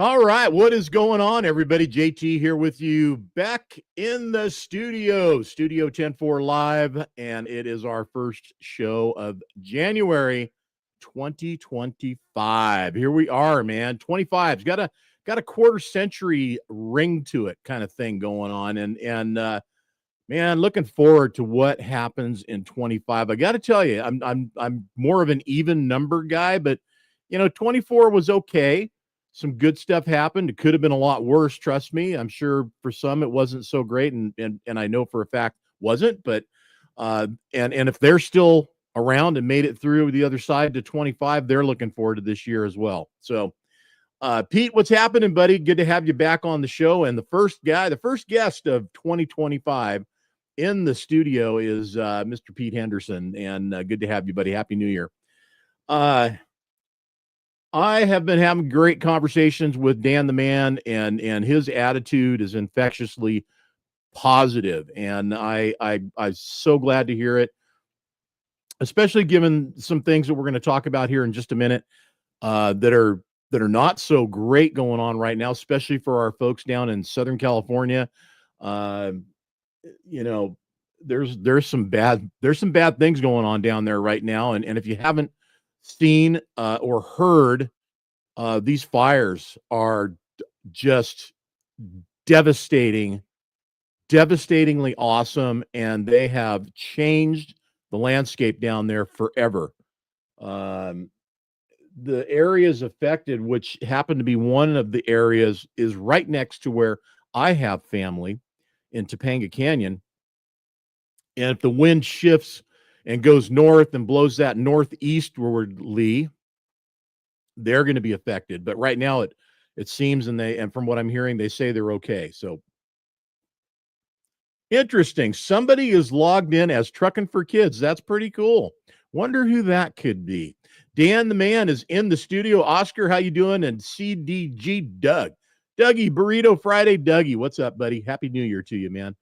All right, what is going on, everybody? JT here with you back in the Studio 104 Live, and it is our first show of January 2025. Here we are, man. 25's got a quarter century ring to it, kind of thing going on, and man, looking forward to what happens in 25. I got to tell you, I'm more of an even number guy, but 24 was okay. Some good stuff happened. It could have been a lot worse, trust me. I'm sure for some it wasn't so great, and I know for a fact wasn't. But and if they're still around and made it through the other side to 25, they're looking forward to this year as well. So Pete, what's happening, buddy? Good to have you back on the show. And the first guest of 2025 in the studio is Mr. Pete Henderson, and good to have you, buddy. Happy New Year. I have been having great conversations with Dan the Man, and his attitude is infectiously positive, and I'm so glad to hear it, especially given some things that we're going to talk about here in just a minute that are not so great going on right now, especially for our folks down in Southern California. Uh, there's some bad things going on down there right now, and if you haven't seen or heard, these fires are just devastatingly awesome, and they have changed the landscape down there forever. The areas affected, which happen to be one of the areas, is right next to where I have family in Topanga Canyon. And if the wind shifts and goes north and blows that northeastwardly, they're going to be affected. But right now it seems, and from what I'm hearing, they say they're okay. So interesting. Somebody is logged in as Trucking for Kids. That's pretty cool. Wonder who that could be. Dan the Man is in the studio. Oscar, how you doing? And CDG Doug. Dougie, Burrito Friday. Dougie, what's up, buddy? Happy New Year to you, man.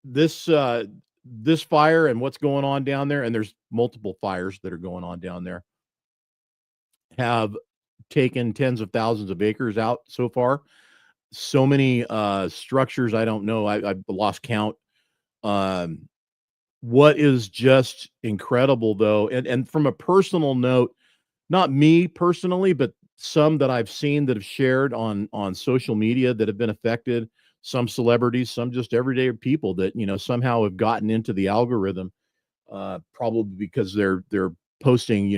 This fire and what's going on down there, and there's multiple fires that are going on down there, have taken tens of thousands of acres out so far. So many structures, I don't know. I've lost count. What is just incredible, though, and from a personal note, not me personally, but some that I've seen that have shared on social media that have been affected, some celebrities, some just everyday people that somehow have gotten into the algorithm, probably because they're posting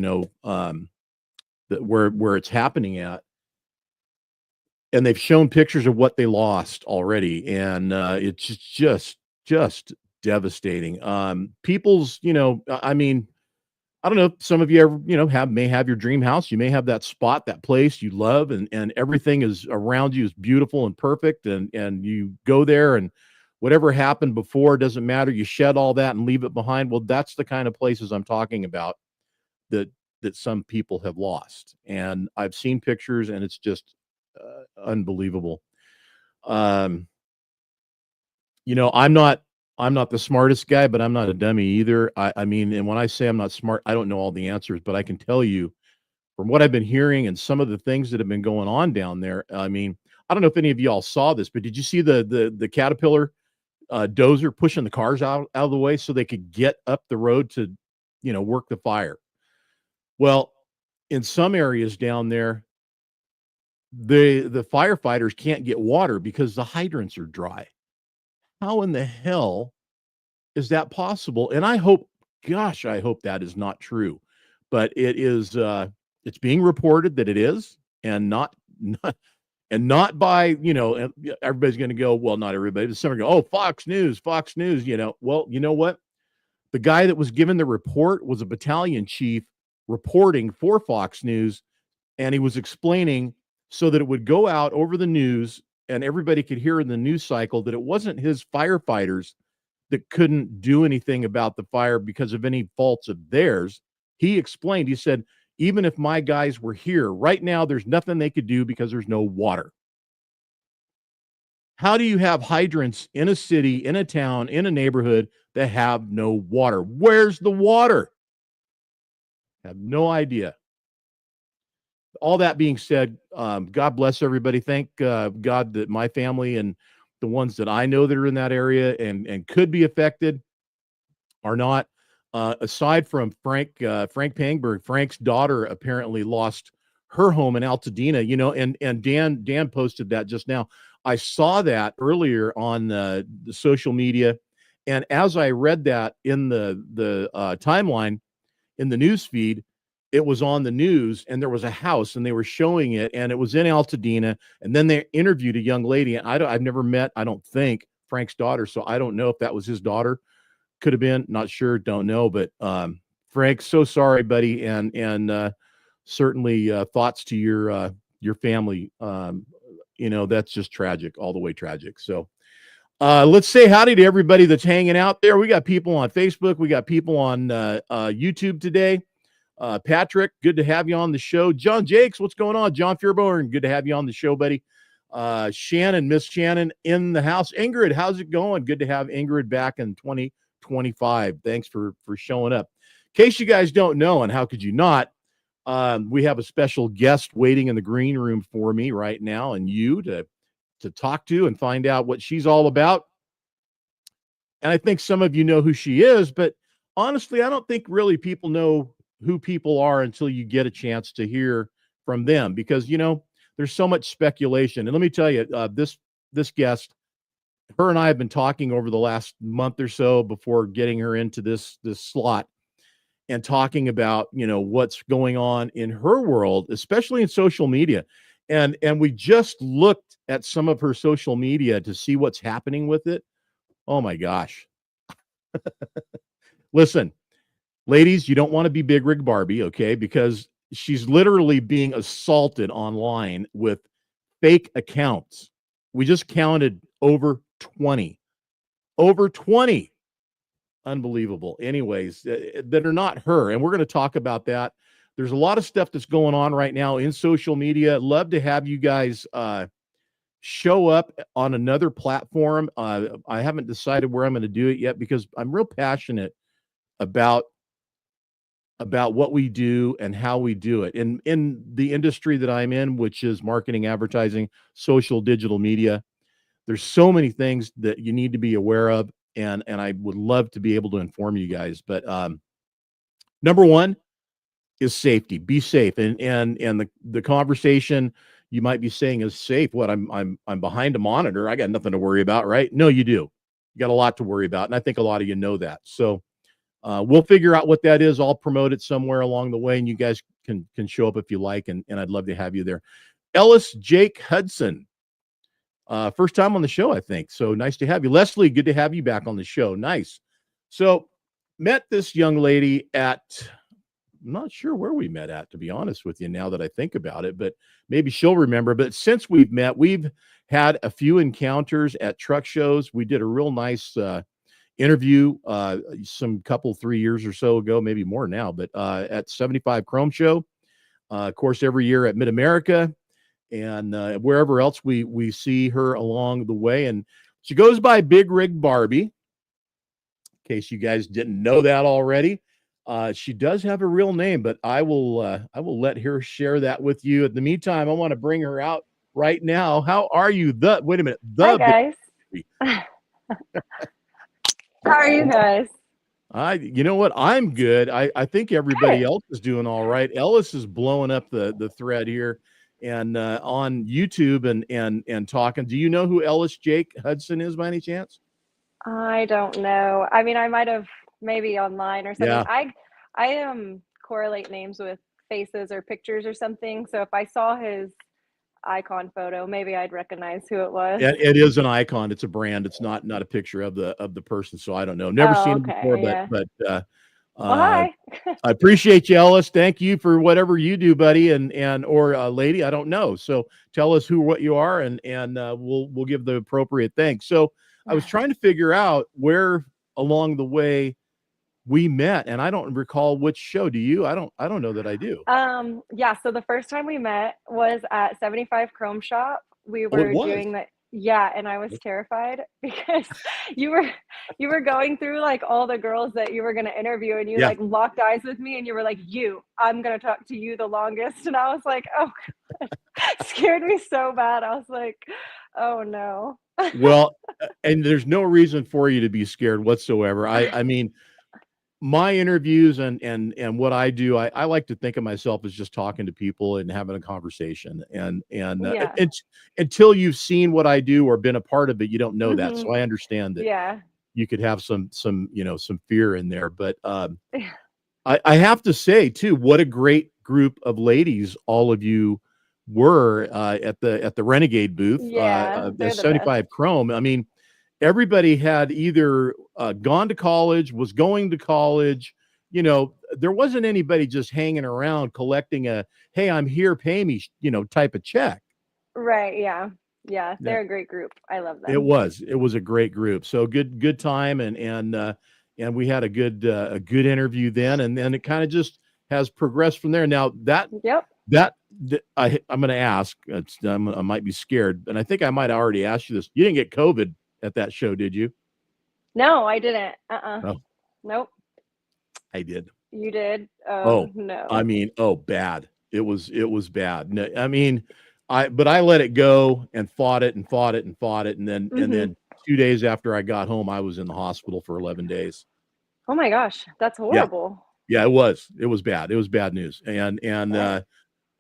that where it's happening at, and they've shown pictures of what they lost already, and it's just devastating. People's, I mean, I don't know, some of you ever, may have your dream house. You may have that spot, that place you love, and everything is around you is beautiful and perfect, and you go there, and whatever happened before doesn't matter. You shed all that and leave it behind. Well, that's the kind of places I'm talking about that some people have lost. And I've seen pictures, and it's just unbelievable. I'm not the smartest guy, but I'm not a dummy either. I mean, and when I say I'm not smart, I don't know all the answers, but I can tell you from what I've been hearing and some of the things that have been going on down there. I mean, I don't know if any of y'all saw this, but did you see the Caterpillar dozer pushing the cars out of the way so they could get up the road to, work the fire? Well, in some areas down there, the firefighters can't get water because the hydrants are dry. How in the hell is that possible? And I hope that is not true, but it is. It's being reported that it is, and not by everybody's going to go. Well, not everybody, but some are going, oh, Fox News. Well, you know what? The guy that was given the report was a battalion chief reporting for Fox News, and he was explaining so that it would go out over the news and everybody could hear in the news cycle that it wasn't his firefighters that couldn't do anything about the fire because of any faults of theirs. He explained, he said, even if my guys were here right now, there's nothing they could do because there's no water. How do you have hydrants in a city, in a town, in a neighborhood that have no water? Where's the water? I have no idea. all that being said, God bless everybody. Thank God that my family and the ones that I know that are in that area and could be affected are not. Aside from Frank Pangberg, Frank's daughter apparently lost her home in Altadena. And Dan posted that just now. I saw that earlier on the social media, and as I read that in the timeline in the news feed, it was on the news, and there was a house, and they were showing it, and it was in Altadena. And then they interviewed a young lady, and I've never met, I don't think, Frank's daughter, so I don't know if that was his daughter. Could have been, not sure, don't know. But Frank, so sorry, buddy, and certainly thoughts to your family. That's just tragic, all the way tragic. So let's say howdy to everybody that's hanging out there. We got people on Facebook, we got people on YouTube today. Patrick, good to have you on the show. John Jakes, what's going on? John Fierbourne, good to have you on the show, buddy. Shannon, Miss Shannon in the house. Ingrid, how's it going? Good to have Ingrid back in 2025. Thanks for showing up. In case you guys don't know, and how could you not, we have a special guest waiting in the green room for me right now, and you to talk to and find out what she's all about. And I think some of you know who she is, but honestly, I don't think really people know who people are until you get a chance to hear from them, because there's so much speculation. And let me tell you, this guest, her and I have been talking over the last month or so before getting her into this slot, and talking about what's going on in her world, especially in social media. And we just looked at some of her social media to see what's happening with it. Oh my gosh. Listen, ladies, you don't want to be Big Rig Barbie, okay? Because she's literally being assaulted online with fake accounts. We just counted over 20. Over 20. Unbelievable. Anyways, that are not her. And we're going to talk about that. There's a lot of stuff that's going on right now in social media. Love to have you guys show up on another platform. I haven't decided where I'm going to do it yet, because I'm real passionate about what we do and how we do it. In the industry that I'm in, which is marketing, advertising, social, digital media, there's so many things that you need to be aware of, and I would love to be able to inform you guys. But number one is safety. Be safe. And the conversation you might be saying is safe. What, I'm behind a monitor, I got nothing to worry about, right? No, you do. You got a lot to worry about, and I think a lot of you know that. So we'll figure out what that is. I'll promote it somewhere along the way, and you guys can show up if you like, and I'd love to have you there. Ellis Jake Hudson, first time on the show, I think. So nice to have you. Leslie, good to have you back on the show. Nice. So met this young lady at, I'm not sure where we met at, to be honest with you, now that I think about it, but maybe she'll remember. But since we've met, we've had a few encounters at truck shows. We did a real nice interview some couple 3 years or so ago, maybe more now, but at 75 Chrome Show, of course, every year at Mid-America, and wherever else we see her along the way. And she goes by Big Rig Barbie, in case you guys didn't know that already. She does have a real name, but I will let her share that with you. In the meantime, I want to bring her out right now. How are you? Wait a minute. Hi, guys. How are you guys? You know what? I'm good. I think everybody Good. else is doing all right. Ellis is blowing up the thread here and on YouTube and talking. Do you know who Ellis Jake Hudson is by any chance? I don't know. I mean, I might have maybe online or something. Yeah. I correlate names with faces or pictures or something. So if I saw his icon photo, maybe I'd recognize who it was. It is an icon. It's a brand. It's not a picture of the person. So I don't know. Never seen him before, yeah. but well, hi. I appreciate you, Ellis. Thank you for whatever you do, buddy, or lady. I don't know. So tell us what you are, and we'll give the appropriate thanks. So I was trying to figure out where along the way we met, and I don't recall which show. Do you? I don't know that I do. Yeah. So the first time we met was at 75 Chrome Shop. We were doing that. Yeah, and I was terrified because you were you were going through, like, all the girls that you were gonna interview, and you, Yeah. like, locked eyes with me, and you were like, I'm gonna talk to you the longest," and I was like, "Oh, God." Scared me so bad, I was like, "Oh, no." Well, and there's no reason for you to be scared whatsoever. I mean, my interviews and what I do, I like to think of myself as just talking to people and having a conversation. Yeah. It's until you've seen what I do or been a part of it, you don't know that. Mhm. So I understand that Yeah. you could have some some fear in there. But I have to say too, what a great group of ladies all of you were at the Renegade booth, Yeah, at they're the best. 75 Chrome. I mean, everybody had either gone to college, was going to college. There wasn't anybody just hanging around collecting a "Hey, I'm here, pay me," type of check. Right, yeah. Yeah, Yeah, they're a great group. I love it them. was a great group. So good time, and we had a good interview then, and then it kind of just has progressed from there. Now Yep. that I'm going to ask. I might be scared, and I think I might have already asked you this. You didn't get COVID at that show, did you? No, I didn't. Uh-uh. Oh, Nope. I did. You did? Oh, Oh, I no. mean, oh, bad. It was bad. No, I mean, I let it go and fought it and fought it and fought it, and Mhm. then 2 days after I got home, I was in the hospital for 11 days. Oh my gosh, that's Yeah, horrible. yeah, it was. It was bad. It was bad news. Dang.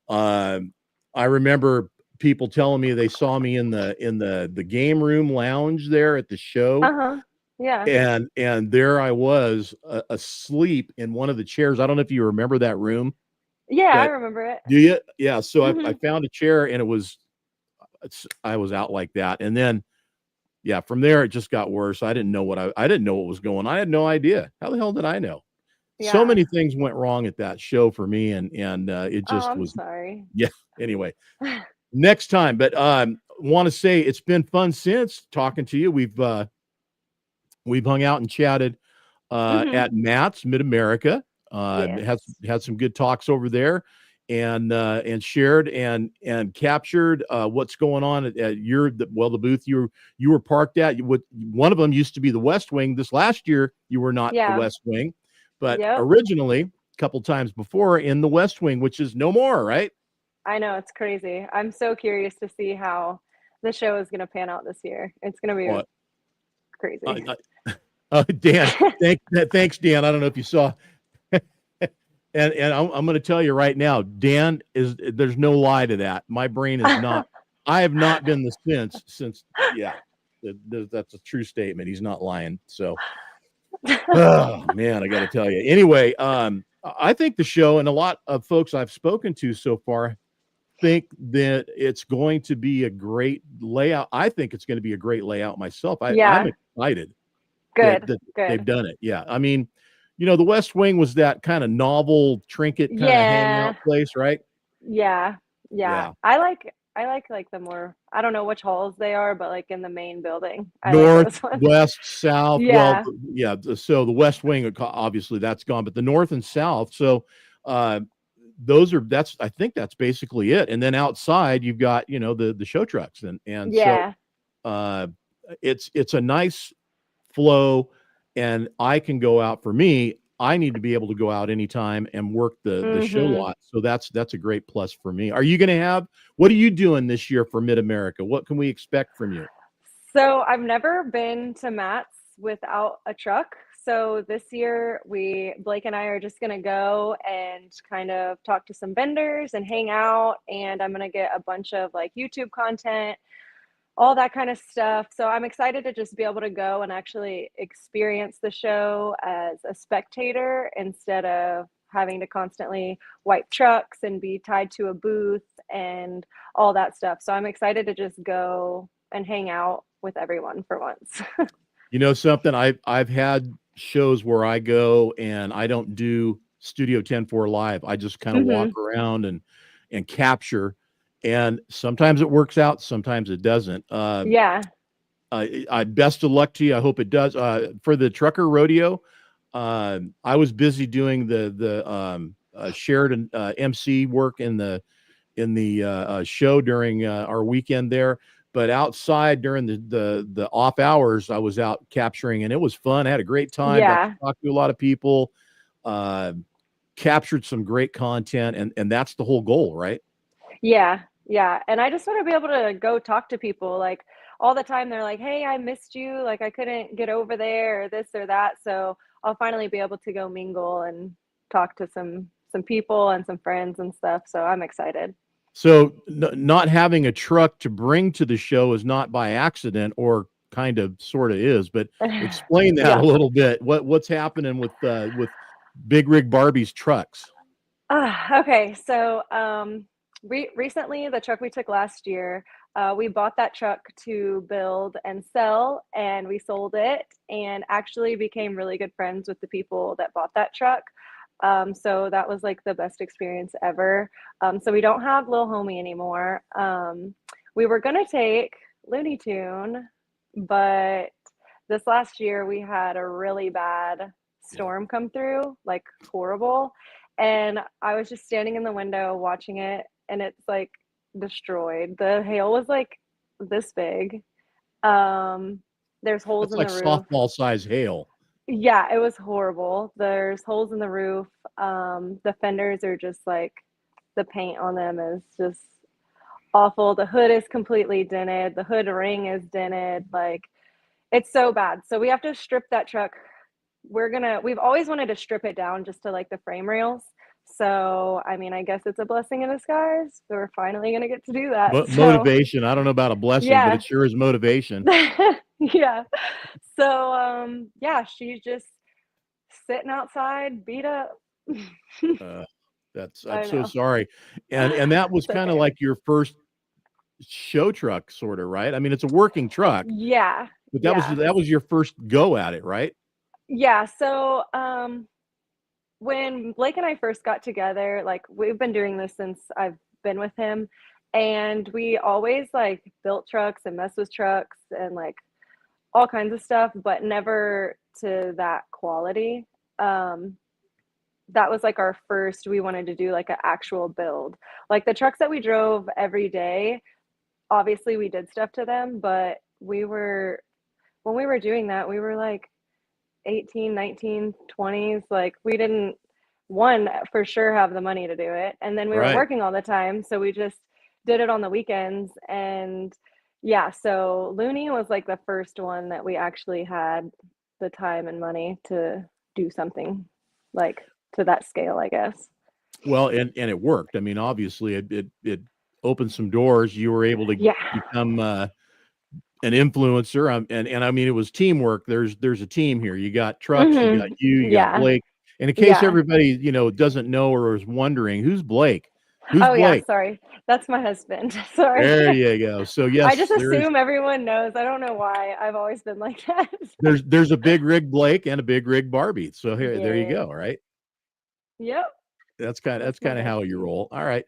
Um, I remember people telling me they saw me in the game room lounge there at the show, Uh-huh. Yeah. and there I was asleep in one of the chairs. I don't know if you remember that room, Yeah, I but remember it. do you? Yeah. So I Mhm. found a chair and I was out like that, and then yeah, from there it just got worse. I didn't know what was going on. I had no idea. How the hell did I know? So Yeah. many things went wrong at that show for me, and it Oh, just I'm was sorry. yeah. Anyway, next time, but want to say it's been fun since talking to you. We've hung out and chatted Mhm. at Matt's Mid America. Yes. Had some good talks over there, and shared and captured what's going on at the booth you were parked at. One of them used to be the West Wing. This last year you were not the Yeah. West Wing, but Yep. originally a couple times before in the West Wing, which is no more, right? I know, it's crazy. I'm so curious to see how the show is gonna pan out this year. It's gonna be Uh, crazy. uh, Dan, thanks, Dan. I don't know if you saw. And I'm going to tell you right now, Dan is there's no lie to that. My brain is not. I have not been the since yeah. That's a true statement. He's not lying. So, oh man, I got to tell you. Anyway, I think the show and a lot of folks I've spoken to so far think that it's going to be a great layout. I think it's going to be a great layout myself. I'm Yeah. excited Good, that they've good. done it. Yeah. I mean, the West Wing was that kind of novel trinket kind of Yeah. hangout place, right? Yeah. Yeah. Yeah. I like the more I don't know which halls they are, but, like, in the main building. I like North, those ones. west, south. Well, Yeah. yeah. So the West Wing, obviously that's gone, but the North and South. So, uh, that's I think that's basically it. And then outside you've got the show trucks and so Yeah. uh, it's a nice flow, and I can go out. For me, I need to be able to go out anytime and work the show Mhm. lot. So that's a great plus for me. Are you going to have what are you doing this year for Mid America? What can we expect from you? So, I've never been to Matt's without a truck. So, this year, Blake and I are just gonna go and kind of talk to some vendors and hang out, and I'm gonna get a bunch of, like, YouTube content, all that kind of stuff. So I'm excited to just be able to go and actually experience the show as a spectator instead of having to constantly wipe trucks and be tied to a booth and all that stuff. So I'm excited to just go and hang out with everyone for once. You know something? I've had shows where I go and I don't do Studio 10-4 live. I just kind of walk Mhm. around and capture. And sometimes it works out, sometimes it doesn't. Yeah. I best of luck to you. I hope it does. For the trucker rodeo, I was busy doing the Sheridan MC work in the show during our weekend there. but outside during the off hours, I was out capturing, and it was fun. I had a great time. Got to Yeah. talk to a lot of people. Uh, Captured some great content, and that's the whole goal, right? Yeah. Yeah. And I just want to be able to go talk to people like all the time. They're like, "Hey, I missed you. Like I couldn't get over there or this or that." So I'll finally be able to go mingle and talk to some people and some friends and stuff. So I'm excited. So not having a truck to bring to the show is not by accident, or kind of sort of is, but explain that a Yeah. little bit. What's happening with Big Rig Barbie's trucks? Okay. So recently, the truck we took last year, we bought that truck to build and sell, and we sold it and actually became really good friends with the people that bought that truck. So that was like the best experience ever. So we don't have Lil Homie anymore. We were gonna take Looney Tune, but this last year we had a really bad Yeah. storm come through, like horrible. And I was just standing in the window watching it, and it's like destroyed. The hail was like this big. Um, there's holes That's in like the roof. softball size hail. Yeah, it was horrible. There's holes in the roof. The fenders are just like the paint on them is just awful. The hood is completely dented. The hood ring is dented. Like it's so bad. So we have to strip that truck. We've always wanted to strip it down just to like the frame rails. So, I mean, I guess it's a blessing in disguise. We're finally gonna get to do that. So, Motivation. I don't know about a blessing, but it yeah. sure is motivation. Yeah. So, yeah, she's just sitting outside, beat up. Uh, I'm I so know. sorry. And that was It's kind of okay. like your first show truck, sort of, right? I mean, it's a working truck, Yeah. but Yeah. that was your first go at it, right? Yeah. So, when Blake and I first got together, like we've been doing this since I've been with him, and we always like built trucks and messed with trucks and like all kinds of stuff, but never to that quality. Um, that was like our first, we wanted to do like an actual build. Like the trucks that we drove every day, obviously we did stuff to them, but when we were doing that, we were like 18, 19, 20s. Like we didn't one for sure have the money to do it. And then we were Right. working all the time, so we just did it on the weekends. And yeah, so Looney was like the first one that we actually had the time and money to do something like to that scale, I guess. Well, and it worked. I mean, obviously, it opened some doors. You were able to Yeah. become an influencer. And I mean, it was teamwork. There's a team here. You got trucks. You got you got Yeah. Blake. And in case Yeah. everybody doesn't know or is wondering, who's Blake? Who's Oh yeah, Blake? sorry. That's my husband. Sorry. There you go. So I yes, just assume everyone knows. I don't know why. I've always been like that. there's a Big Rig Blake and a Big Rig Barbie. So here, there you Yeah. go. Right. Yep. That's That's my kind of how you bestie. roll. All right.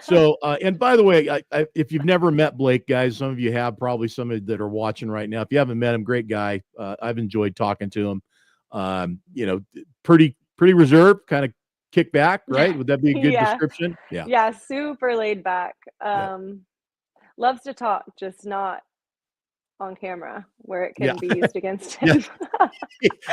So, and by the way, if you've never met Blake, guys, some of you have, probably some of you that are watching right now. If you haven't met him, great guy. I've enjoyed talking to him. Pretty reserved, kind of kick back, right? Would that be a good Yeah. description? Yeah. Yeah, super laid back. Yeah. Loves to talk, just not on camera where it Yeah. can be used against Yeah. him.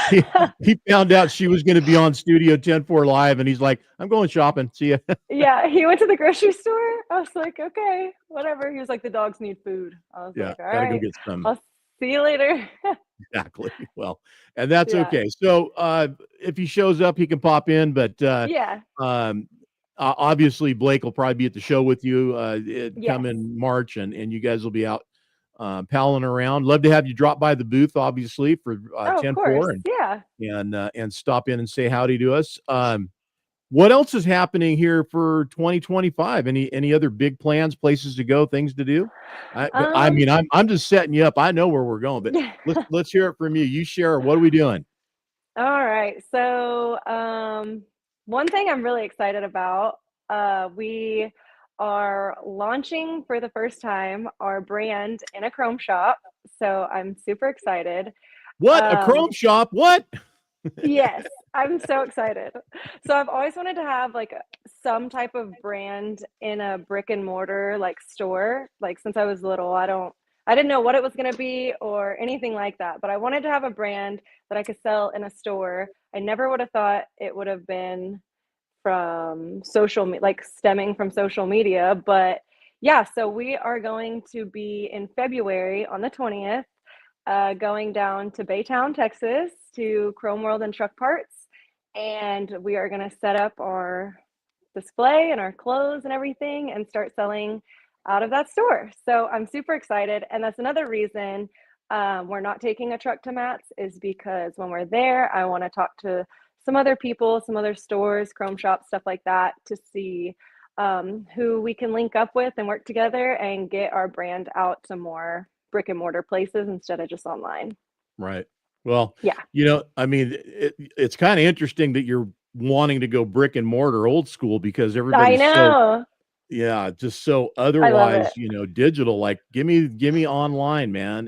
he, he found out she was going to be on Studio 10-4 Live, and he's like, I'm going shopping. See ya. Yeah, he went to the grocery store. I was like, "Okay, whatever." He was like, "The dogs need food." I was Yeah. like, "All Got to go right. get some. I'll see you later." Exactly. Well, and that's Yeah. okay. So if he shows up, he can pop in, but Yeah. um, obviously Blake will probably be at the show with you Yes. come in March, and you guys will be out palling around. Love to have you drop by the booth, obviously, for Oh, of 10-4, course. Yeah. and stop in and say howdy to us. What else is happening here for 2025? Any other big plans, places to go, things to do? I Um, mean, I'm just setting you up. I know where we're going, but let's hear it from you. You share. What are we doing? all right. So, one thing I'm really excited about, we are launching for the first time our brand in a Chrome shop. So I'm super excited. What, a Um, Chrome shop? What? yes, I'm so excited. So I've always wanted to have like some type of brand in a brick and mortar like store. Like since I was little, I didn't know what it was going to be or anything like that, but I wanted to have a brand that I could sell in a store. I never would have thought it would have been from like stemming from social media. But yeah, so we are going to be in February on the 20th, going down to Baytown, Texas to Chrome World and Truck Parts. And we are going to set up our display and our clothes and everything and start selling out of that store. So I'm super excited. And that's another reason we're not taking a truck to Matt's, is because when we're there, I want to talk to some other people, some other stores, Chrome shops, stuff like that, to see who we can link up with and work together and get our brand out to more brick and mortar places instead of just online. Right. Well, Yeah. I mean, it's kind of interesting that you're wanting to go brick and mortar old school, because I everybody's so, know. yeah, just so I love it. otherwise, digital. Like, give me online, man.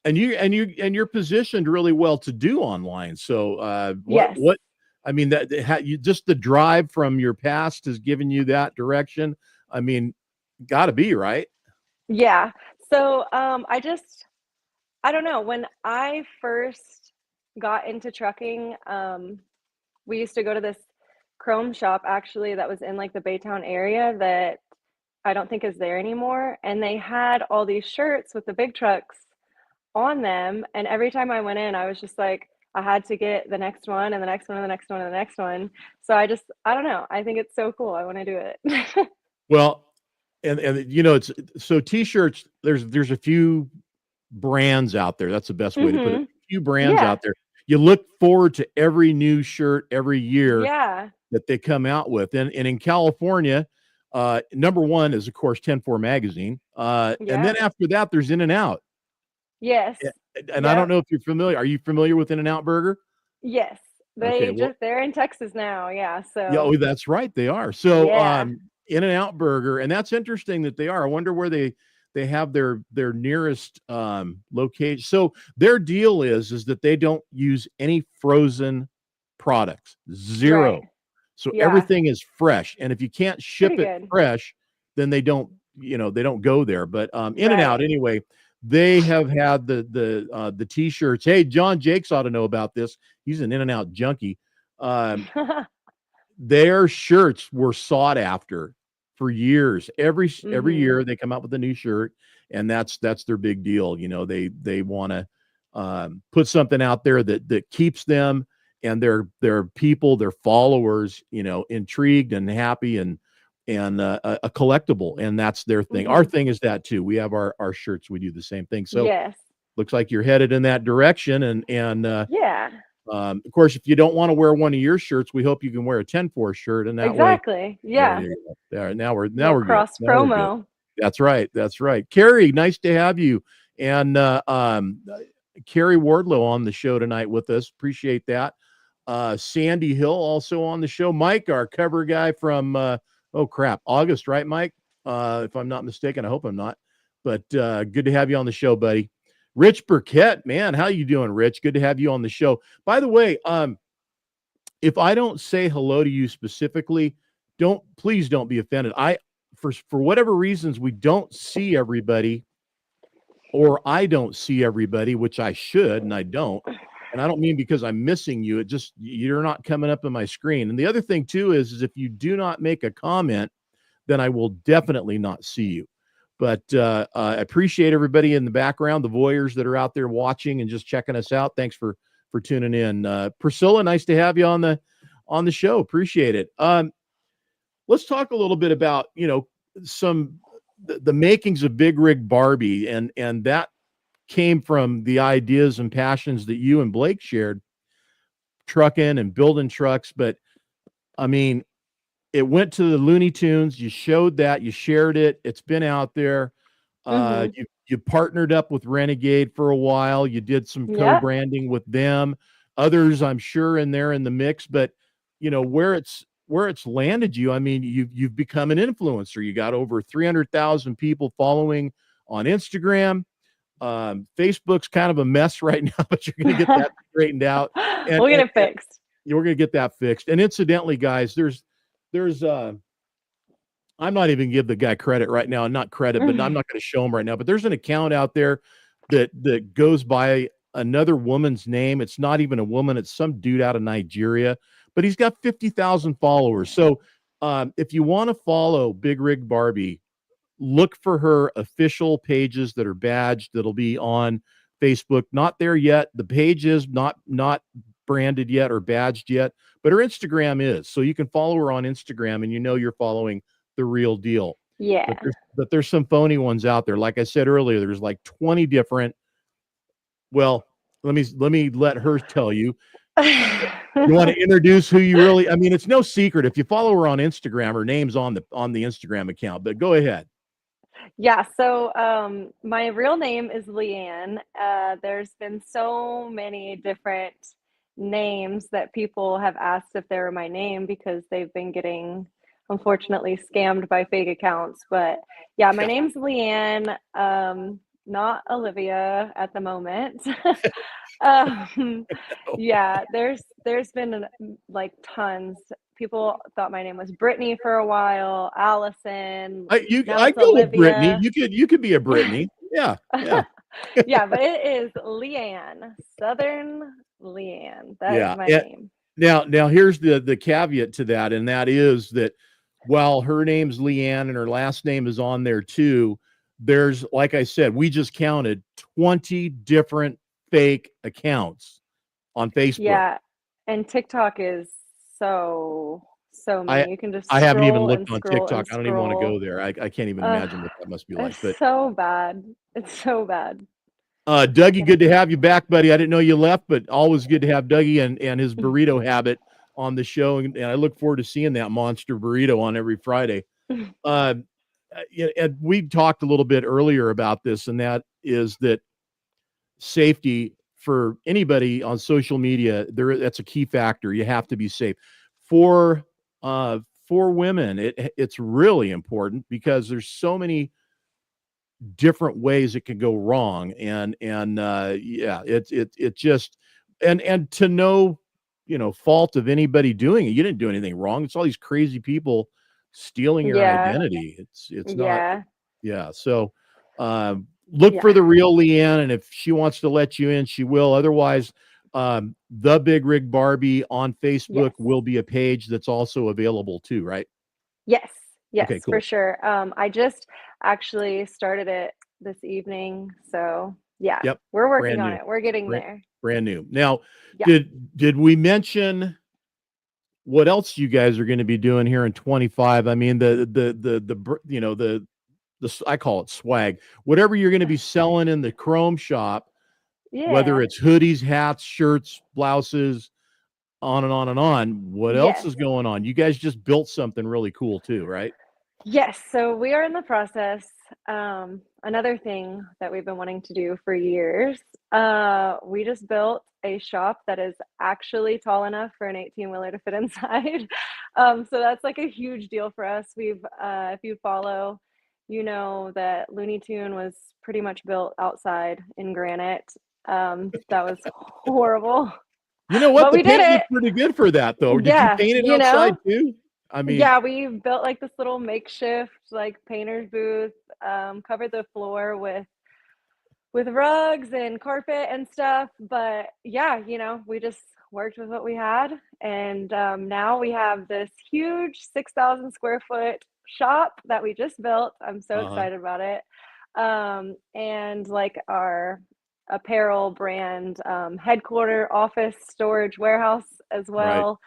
And you're positioned really well to do online. So Yes. what I mean, that you just, the drive from your past has given you that direction. I mean, got to be right. Yeah. So I don't know. When I first got into trucking, we used to go to this Chrome shop actually that was in like the Baytown area that I don't think is there anymore. And they had all these shirts with the big trucks on them. And every time I went in, I was just like, I had to get the next one and the next one and the next one and the next one. So I don't know. I think it's so cool. I want to do it. Well, and it's so t-shirts. There's a few brands out there. That's the best way to put it. Mm-hmm. A few brands Yeah. out there. You look forward to every new shirt every year Yeah. that they come out with. And in California, number one is of course 10-4 magazine. And Yeah. then after that, there's In and Out. Yes. And I don't Yep. know if you're familiar. Are you familiar with In and Out Burger? Yes. Okay, well, They're in Texas now. Yeah. yeah, So oh, that's right, they are. So, yeah. In and Out Burger, and that's interesting that they are. I wonder where they have their nearest location. So their deal is that they don't use any frozen products, Right. zero. So Yeah. everything is fresh, and if you can't ship Pretty it good. fresh, then they don't go there. But In and Out Right. anyway, they have had the t-shirts. Hey, John Jakes ought to know about this. He's an In and Out junkie. Um, their shirts were sought after for years. Every Mm-hmm. year they come out with a new shirt, and that's their big deal. They want to put something out there that keeps them and their people, their followers, intrigued and happy, and a collectible, and that's their thing. Our Mm-hmm. thing is that too. We have our shirts. We do the same thing. So Yes. looks like you're headed in that direction, and Yeah. of course, if you don't want to wear one of your shirts, we hope you can wear a 10-4 shirt, and that way, Exactly. there Yeah. you go. There, now Little we're good. cross Now we're good. promo. That's right. That's right. Carrie, nice to have you. And Carrie Wardlow on the show tonight with us. Appreciate that. Sandy Hill also on the show. Mike, our cover guy from August, right, Mike? If I'm not mistaken, I hope I'm not. But good to have you on the show, buddy. Rich Burkett, man, how you doing, Rich? Good to have you on the show. By the way, if I don't say hello to you specifically, please don't be offended. For whatever reasons we don't see everybody, or I don't see everybody, which I should, and I don't. And I don't mean because I'm missing you. It just, you're not coming up on my screen. And the other thing too is if you do not make a comment, then I will definitely not see you. But I appreciate everybody in the background, the voyeurs that are out there watching and just checking us out. Thanks for tuning in. Priscilla, nice to have you on the show. Appreciate it. Let's talk a little bit about some the makings of Big Rig Barbie, and that came from the ideas and passions that you and Blake shared, trucking and building trucks. But I mean, it went to the Looney Tunes. You showed that, you shared it. It's been out there. Mm-hmm. You partnered up with Renegade for a while. You did some Yep. co-branding with them. Others, I'm sure, in there in the mix. But where it's landed you, I mean, you've become an influencer. You got over 300,000 people following on Instagram. Facebook's kind of a mess right now, but you're going to get that straightened out, and We'll get it fixed. we're going to get that fixed. And incidentally, guys, there's I'm not even give the guy credit right now, not credit, but I'm not going to show him right now. But there's an account out there that goes by another woman's name. It's not even a woman; it's some dude out of Nigeria, but he's got 50,000 followers. So if you want to follow Big Rig Barbie, look for her official pages that are badged. That'll be on Facebook. Not there yet. The page is not branded yet or badged yet, but her Instagram is. So you can follow her on Instagram, and you're following the real deal. Yeah. But there's some phony ones out there. Like I said earlier, there's like 20 different. Well, let her tell you. You want to introduce who you really? I mean, it's no secret if you follow her on Instagram. Her name's on the Instagram account. But go ahead. Yeah, so my real name is Leanne. There's been so many different names that people have asked if they were my name because they've been getting, unfortunately, scammed by fake accounts. But yeah, my Yeah. name's Leanne, not Olivia at the moment. Yeah, there's been like tons. People thought my name was Brittany for a while, Allison. Now I it's go with Brittany. Olivia. You could be a Brittany. Yeah, yeah, Yeah, but it is Leanne, Southern Leanne. That is yeah. my name. Now here's the caveat to that, and that is that while her name's Leanne and her last name is on there too, there's, like I said, we just counted 20 different fake accounts on Facebook. Yeah, and TikTok is so I mean. You can just I haven't even scroll and looked on scroll and TikTok. I don't even want to scroll. go there. I can't even Uh, imagine what that must be like. it's But so bad. It's so bad. Dougie, Yeah. good to have you back, buddy. I didn't know you left, but always good to have Dougie and his burrito habit on the show, and I look forward to seeing that monster burrito on every Friday. Uh, and we talked a little bit earlier about this, and that is that safety for anybody on social media, that's a key factor. You have to be safe. For for women, it's really important because there's so many different ways it can go wrong, and yeah, it just, and to no fault of anybody doing it. You didn't do anything wrong. It's all these crazy people stealing your Yeah. identity. It's not. Yeah. Yeah. So look Yeah. for the real Leanne, and if she wants to let you in, she will. Otherwise, the Big Rig Barbie on Facebook Yes. will be a page that's also available too, right? Yes. Okay, Yes, for cool. sure. I just actually started it this evening. So, yeah, Yep. we're working Brand on new. it. We're getting Brand, there. brand new. Now, Yeah. did we mention what else you guys are going to be doing here in 25? I mean, I call it swag. Whatever you're going to be selling in the Chrome shop, whether Yeah. it's hoodies, hats, shirts, blouses, on and on and on. What else Yes. is going on? You guys just built something really cool too, right? Yes, so we are in the process. Another thing that we've been wanting to do for years, we just built a shop that is actually tall enough for an 18-wheeler to fit inside. So that's like a huge deal for us. If you follow, you know that Looney Tune was pretty much built outside in granite. That was horrible, You know what? but The we did paint was it. pretty good for that, though. Did you Yeah, paint it you outside know? too? I mean, Yeah, we built like this little makeshift like painter's booth, covered the floor with rugs and carpet and stuff. But yeah, we just worked with what we had, and now we have this huge 6,000 square foot shop that we just built. I'm so uh-huh, excited about it. And like our apparel brand, headquarter, office, storage, warehouse as right. well.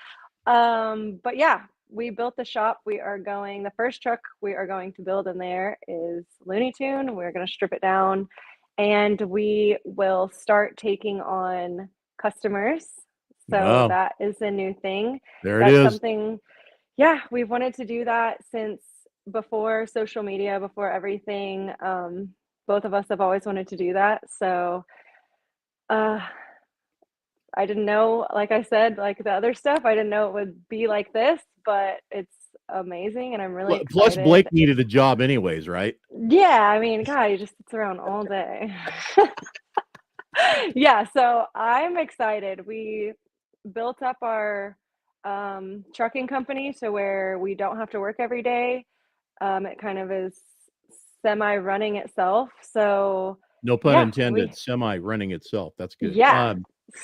But yeah, we built the shop. The first truck we are going to build in there is Looney Tune. We're going to strip it down and we will start taking on customers. So Oh, that is a new thing. there it That's is. something, yeah, we've wanted to do that since before social media, before everything. Both of us have always wanted to do that. So, uh, I didn't know, like I said, like the other stuff, I didn't know it would be like this, but it's amazing and I'm really Plus, excited. Blake needed a job anyways, right? Yeah, I mean, God, he just sits around all day. Yeah, so I'm excited. We built up our trucking company to where we don't have to work every day. It kind of is semi running itself. So No pun yeah, intended. Semi running itself. That's good. yeah.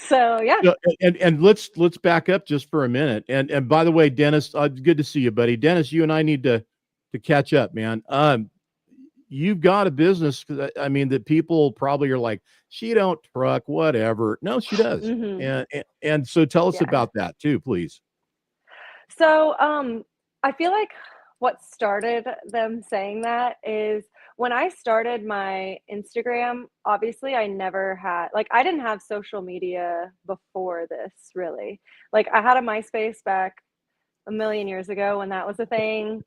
So yeah. So, and let's back up just for a minute. And by the way, Dennis, good to see you, buddy. Dennis, you and I need to catch up, man. You've got a business. I mean, that people probably are like, she don't truck, whatever. No, she does. Hmm. And so tell us Yeah. about that too, please. So I feel like what started them saying that is when I started my Instagram, obviously I never had, like, I didn't have social media before this really. Like, I had a MySpace back a million years ago when that was a thing.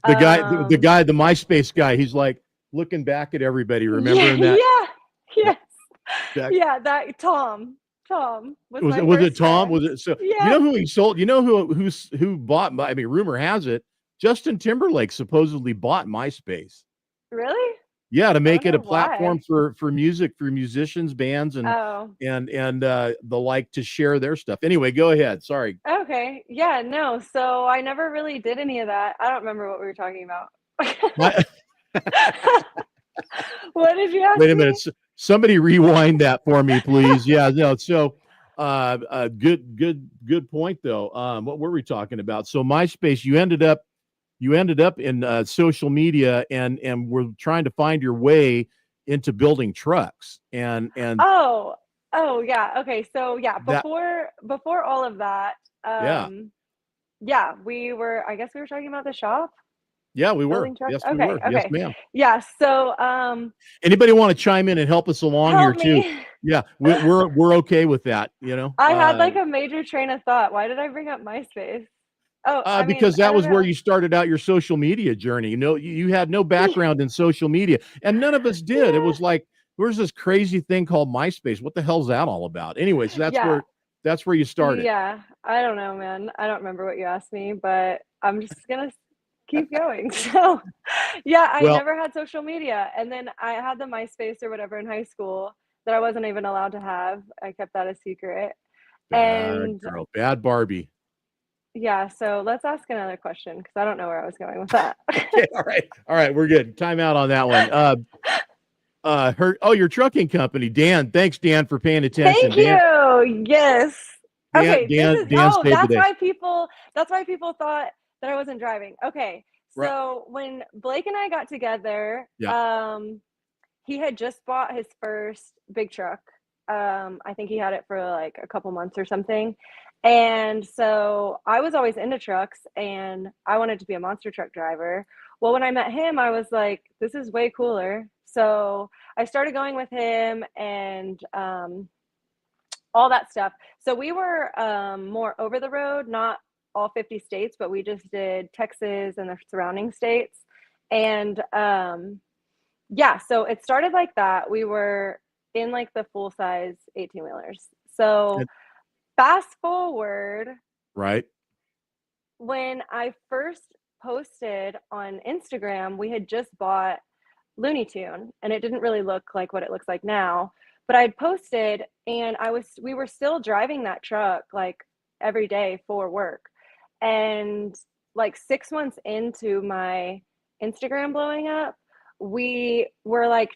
Um, The MySpace guy, he's like looking back at everybody, yeah, remembering that. yeah, That, yes, that yeah, that Tom was my was it first Tom? friend. Was it so? You Yeah, know who he sold? You know who bought? I mean, rumor has it Justin Timberlake supposedly bought MySpace. really? Yeah, to I make it wonder a platform why. for music, for musicians, bands, Oh, and the like to share their stuff. Anyway, go ahead. Sorry. okay. Yeah, no. So I never really did any of that. I don't remember what we were talking about. My, What did you ask wait a minute. me? Somebody rewind that for me, please. Yeah, no. So, good point though. What were we talking about? So MySpace, you ended up in social media and were trying to find your way into building trucks and Oh, oh yeah. Okay. So yeah, that before all of that, yeah yeah, I guess we were talking about the shop, yeah we were building trucks. yes we Okay, were yes okay. ma'am. Yeah, so Anybody want to chime in and help us along here help too? me. Yeah, we're okay with that. I had like a major train of thought. Why did I bring up MySpace? Oh, I mean, Because I that don't was where know. you started out your social media journey. You had no background in social media, and none of us did. It Yeah. was like, where's this crazy thing called MySpace? What the hell's that all about? Anyways, Yeah. that's where you started. Yeah. I don't know, man. I don't remember what you asked me, but I'm just gonna keep going. So, yeah, I Well, never had social media, and then I had the MySpace or whatever in high school that I wasn't even allowed to have. I kept that a secret. bad And girl, bad Barbie. yeah, so let's ask another question because I don't know where I was going with that. Okay, all right, we're good. Time out on that one. Your trucking company, Dan. Thanks, Dan, for paying attention. Thank you. Yes. Okay, Dan saved the day. that's why people thought that I wasn't driving. Okay. Right. So when Blake and I got together, Yeah. he had just bought his first big truck. I think he had it for like a couple months or something. And so I was always into trucks and I wanted to be a monster truck driver. Well, when I met him, I was like, this is way cooler. So I started going with him and all that stuff. So we were more over the road, not all 50 states, but we just did Texas and the surrounding states. And yeah, so it started like that. We were in like the full size 18 wheelers. So fast forward, Right. when I first posted on Instagram, we had just bought Looney Tune and it didn't really look like what it looks like now. But I'd posted and we were still driving that truck like every day for work. And like 6 months into my Instagram blowing up, we were like,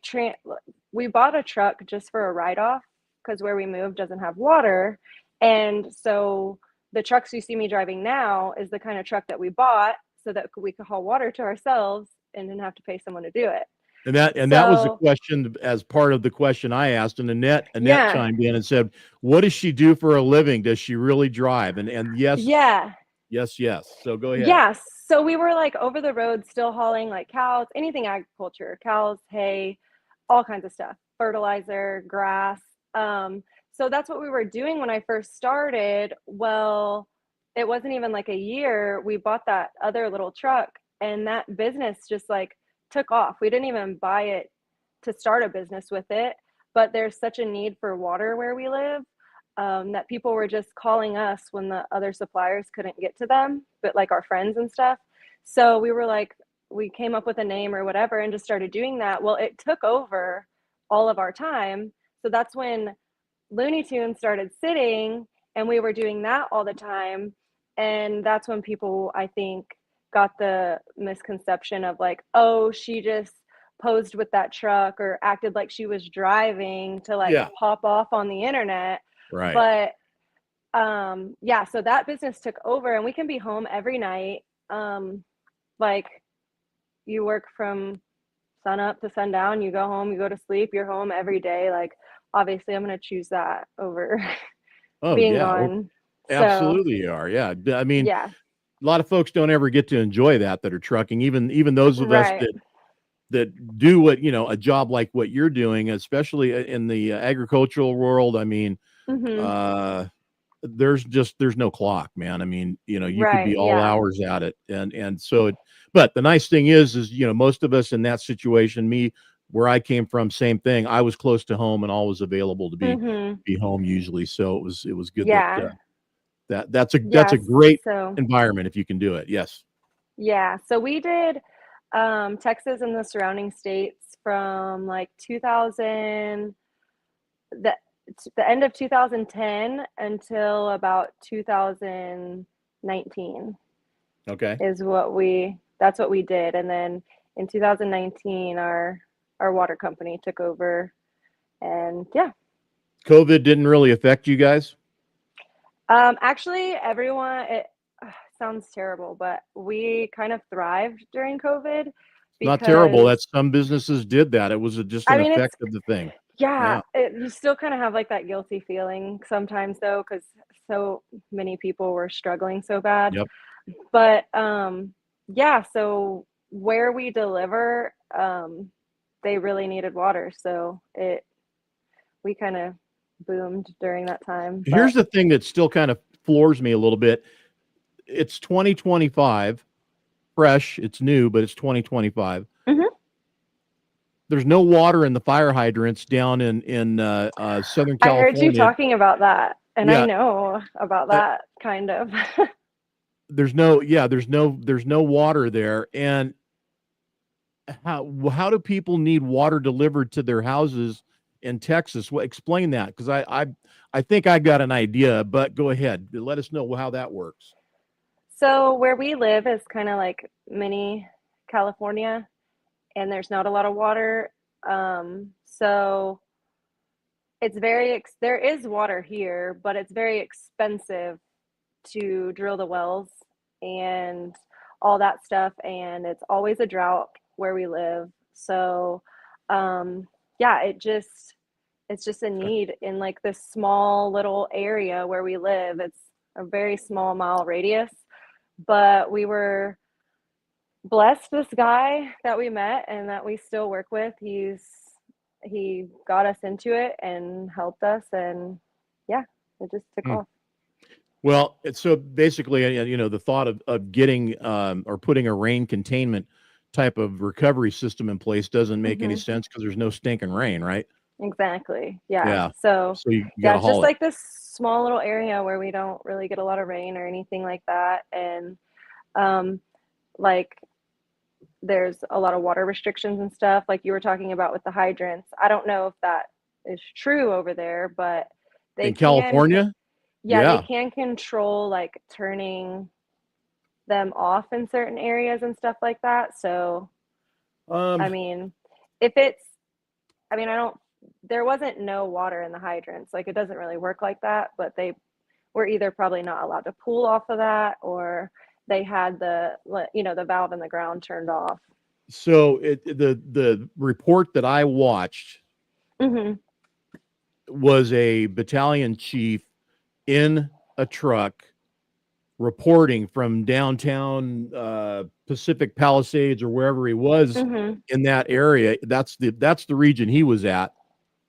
we bought a truck just for a write off because where we moved doesn't have water. And so the trucks you see me driving now is the kind of truck that we bought so that we could haul water to ourselves and didn't have to pay someone to do it. And that was a So question as part of the question I asked, and Annette yeah, chimed in and said, "What does she do for a living? Does she really drive?" And yes, yeah, yes. So go ahead. yeah. So we were like over the road still hauling like cows, anything agriculture, cows, hay, all kinds of stuff, fertilizer, grass. So that's what we were doing when I first started. Well, it wasn't even like a year. We bought that other little truck and that business just like took off. We didn't even buy it to start a business with it, but there's such a need for water where we live, that people were just calling us when the other suppliers couldn't get to them, but like our friends and stuff. So we were like, we came up with a name or whatever and just started doing that. Well, it took over all of our time. So that's when Looney Tunes started sitting and we were doing that all the time. And that's when people, I think, got the misconception of like, oh, she just posed with that truck or acted like she was driving to like Yeah. pop off on the internet. Right. But yeah, so that business took over and we can be home every night. Like you work from sun up to sundown, you go home, you go to sleep, you're home every day. Like obviously I'm going to choose that over Oh being yeah. gone. So Absolutely you are. Yeah. I mean, yeah, a lot of folks don't ever get to enjoy that are trucking, even those of us right. that do what, a job like what you're doing, especially in the agricultural world. I mean, Hmm. uh there's no clock, man. I mean, you could be Right. all Yeah. hours at it. And so but the nice thing is, most of us in that situation, me, where I came from, same thing. I was close to home and always available to Hmm. be home usually. So it was good that Yeah. that's a Yes. great So environment if you can do it. Yes. yeah. So we did Texas and the surrounding states from like 2000, the the end of 2010 until about 2019 Okay. is that's what we did. And then in 2019 our water company took over and yeah. COVID didn't really affect you guys? Actually everyone it sounds terrible, but we kind of thrived during COVID Not terrible. because That's some businesses did that. It was just I an mean effect it's of the thing. yeah, Yeah. you still kind of have like that guilty feeling sometimes though, because so many people were struggling so bad. Yep. But yeah, so where we deliver, they really needed water, so it we kind of boomed during that time. Here's But the thing that still kind of floors me a little bit. It's 2025, fresh, it's new, but it's 2025. mhm. There's no water in the fire hydrants down in Southern I heard you California. talking about that, and I Yeah, know about uh, that kind of. there's no water there. And how do people need water delivered to their houses in Texas? Well, explain that, because I think I got an idea, but go ahead. Let us know how that works. So where we live is kind of like mini California, and there's not a lot of water. So it's there is water here, but it's very expensive to drill the wells and all that stuff, and it's always a drought where we live. So, yeah, it's just a Okay. need in like this small little area where we live. It's a very small mile radius, but we were blessed. This guy that we met and that we still work with, he got us into it and helped us, and yeah, it just took Hmm. off. Well, so basically, the thought of getting or putting a rain containment type of recovery system in place doesn't make any Hmm. sense because there's no stinking rain, right? Exactly. Yeah. Yeah. So, So you got yeah, to it's just haul it. like this small little area where we don't really get a lot of rain or anything like that. And um, like there's a lot of water restrictions and stuff, like you were talking about with the hydrants. I don't know if that is true over there, but they In can, California? yeah, they Yeah. can control like turning them off in certain areas and stuff like that. So, I Um, mean, if it's I mean, I don't there wasn't no water in the hydrants. Like it doesn't really work like that, but they were either probably not allowed to pool off of that or they had the valve in the ground turned off. so the report that I watched Mhm. was a battalion chief in a truck reporting from downtown Pacific Palisades or wherever he was Mhm. in that area. That's the region he was at.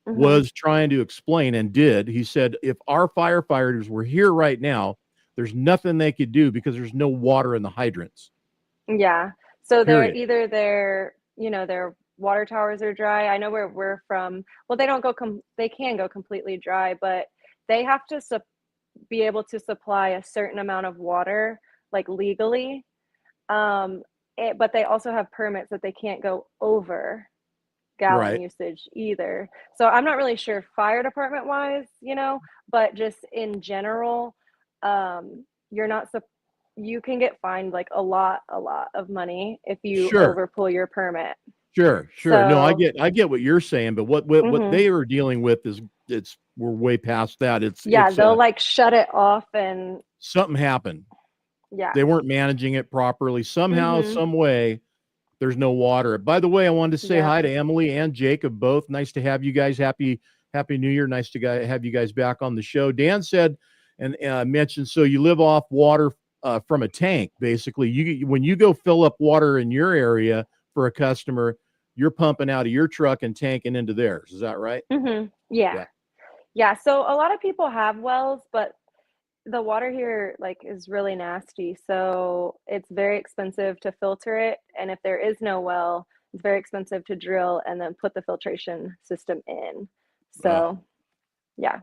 Mhm. Was trying to explain and did. He said if our firefighters were here right now, there's nothing they could do because there's no water in the hydrants. Yeah. So they're Period. either their water towers are dry. I know where we're from. Well, they don't go they can go completely dry, but they have to be able to supply a certain amount of water like legally. But they also have permits that they can't go over gallon Right. usage either. So I'm not really sure fire department wise, but just in general, you're not you can get fined like a lot of money if you Sure. overpull your permit. Sure, sure. No, I So, get what you're saying, but what mhm. they are dealing with is it's we're way past that. Yeah, they'll like shut it off and Something happened. yeah. They weren't managing it properly. Somehow, Mhm. some way, there's no water. By the way, I wanted to say Yep. hi to Emily and Jacob both. Nice to have you guys. Happy New Year. Nice to have you guys back on the show. Dan said and mentioned so you live off water from a tank. Basically, when you go fill up water in your area for a customer, you're pumping out of your truck and tanking into theirs. Is that right? Mhm. Yeah. Yeah. Yeah, so a lot of people have wells, but the water here like is really nasty. So it's very expensive to filter it, and if there is no well, it's very expensive to drill and then put the filtration system in. Uh, So, yeah.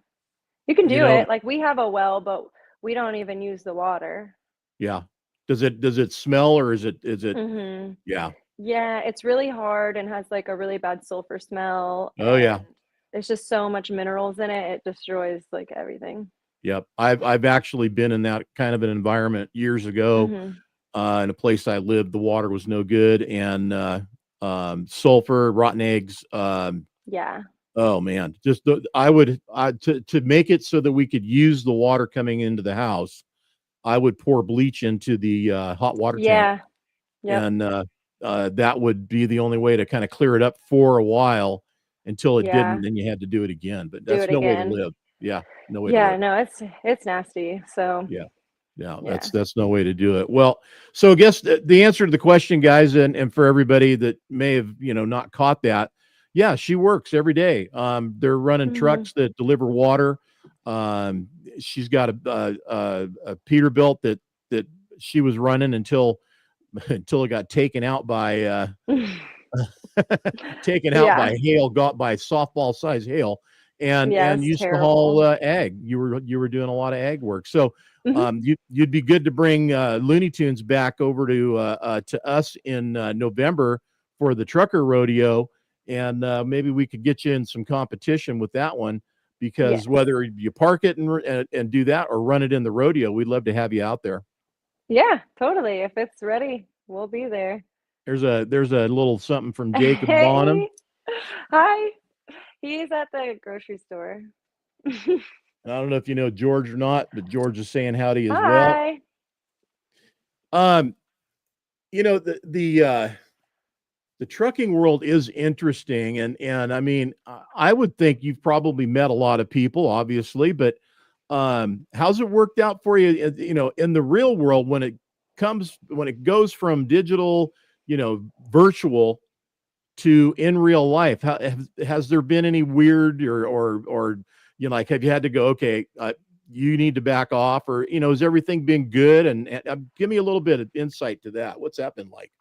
You can you do know, it. Like we have a well, but we don't even use the water. yeah. Does it smell or is it? Mhm. Yeah. Yeah, it's really hard and has like a really bad sulfur smell, Oh and yeah. there's just so much minerals in it. It destroys like everything. Yep. I've actually been in that kind of an environment years ago. Mhm. In a place I lived, the water was no good, and sulfur, rotten eggs. Yeah. Oh man, to make it so that we could use the water coming into the house. I would pour bleach into the hot water tank, Yeah. Yep. and that would be the only way to kind of clear it up for a while until it didn't. Yeah. Then you had to do it again. But Do that's it no way to again. live. Yeah, no way to Yeah, live. no, it's nasty. So, Yeah. Yeah, yeah. that's no way to do it. Well, so I guess the answer to the question, guys, and for everybody that may have not caught that, yeah, she works every day. They're running Mhm. trucks that deliver water. Um, she's got a Peterbilt that she was running until until it got taken out by taken out Yeah. by hail, got by softball size hail, Yeah, and it's used to haul terrible. ag. You were doing a lot of ag work, so Mhm. you'd be good to bring Looney Tunes back over to us in November for the trucker rodeo, and maybe we could get you in some competition with that one. Because Yes. whether you park it and do that or run it in the rodeo, we'd love to have you out there. Yeah, totally. If it's ready, we'll be there. There's a little something from Jacob Bonham. Hey. Hi. He's at the grocery store. I don't know if you know George or not, but George is saying howdy as well. Hi. Um, the trucking world is interesting, and I mean, I would think you've probably met a lot of people, obviously, but how's it worked out for you? In the real world when it goes from digital, virtual to in real life, has there been any weird or like have you had to go okay? You need to back off, or has everything been good? And give me a little bit of insight to that. What's that been like?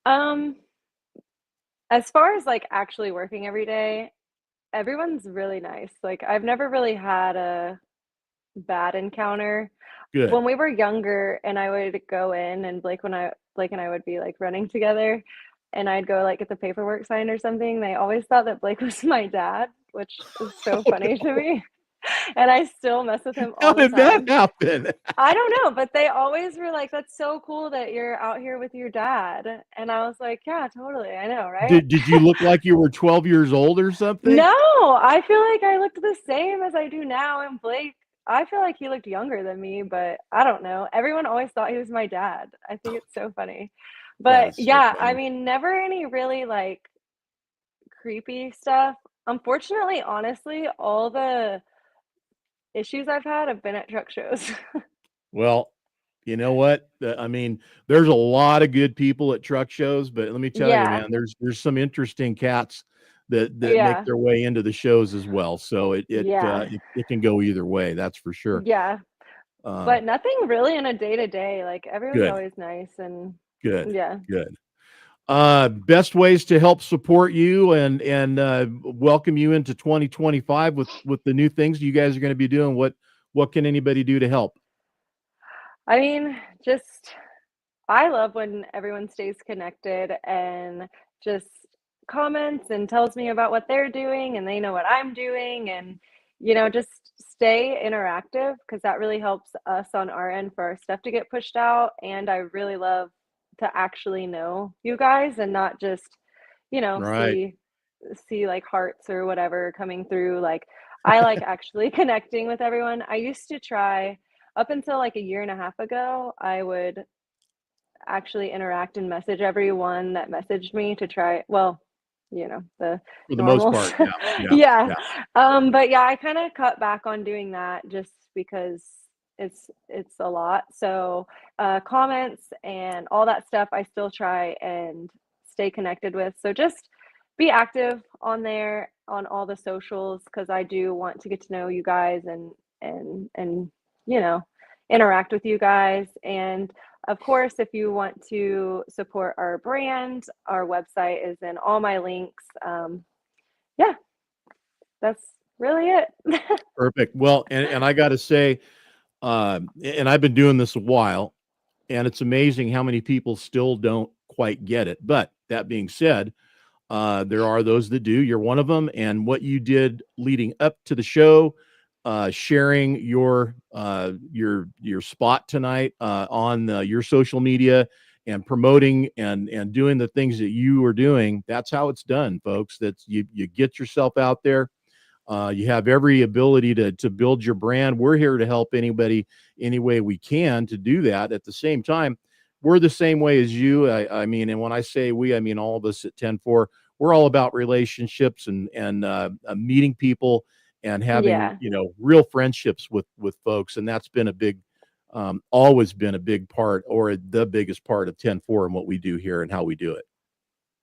Um, as far as like actually working every day, everyone's really nice. Like I've never really had a bad encounter. Good. When we were younger and I would go in and Blake and I would be like running together and I'd go like get the paperwork signed or something, they always thought that Blake was my dad, which is so Oh funny to no! me. And I still mess with him How all the did that time. happen? I don't know, but they always were like, "That's so cool that you're out here with your dad." And I was like, "Yeah, totally. I know, right?" Did you look like you were 12 years old or something? No, I feel like I looked the same as I do now, and Blake, I feel like he looked younger than me, but I don't know. Everyone always thought he was my dad. I think it's so funny. That But is so yeah, I funny. mean, never any really like creepy stuff. Unfortunately, honestly, all the issues I've had have been at truck shows. Well, you know what? I mean, there's a lot of good people at truck shows, but let me tell you, Yeah, man, there's some interesting cats that make yeah, their way into the shows as well. So yeah, it can go either way, that's for sure. yeah. Um, But nothing really in a day to day. Like everyone's good, always nice and good, yeah. good. Best ways to help support you and welcome you into 2025 with the new things you guys are going to be doing. What can anybody do to help? I mean, just I love when everyone stays connected and just comments and tells me about what they're doing and they know what I'm doing and just stay interactive because that really helps us on our end for our stuff to get pushed out. And I really love to actually know you guys and not just, Right. see like hearts or whatever coming through. Like I like actually connecting with everyone. I used to try up until like a year and a half ago, I would actually interact and message everyone that messaged me to try, well, the For the most normals. part. Yeah. Yeah. Yeah. Yeah. But yeah, I kind of cut back on doing that just because it's a lot. So comments and all that stuff I still try and stay connected with. So just be active on there on all the socials because I do want to get to know you guys and you know interact with you guys. And of course, if you want to support our brand, our website is in all my links. Yeah, that's really it. Perfect. Well, and I got to say, and I've been doing this a while, and it's amazing how many people still don't quite get it. But that being said, there are those that do. You're one of them. And what you did leading up to the show, sharing your spot tonight on your social media and promoting and doing the things that you are doing. That's how it's done, folks. That's you get yourself out there. You have every ability to build your brand. We're here to help anybody any way we can to do that. At the same time, we're the same way as you. I mean, and when I say we, I mean all of us at 10-4. We're all about relationships and meeting people and having Yeah, real friendships with folks, and that's been a big, always been a big part, or the biggest part of 10-4 and what we do here and how we do it.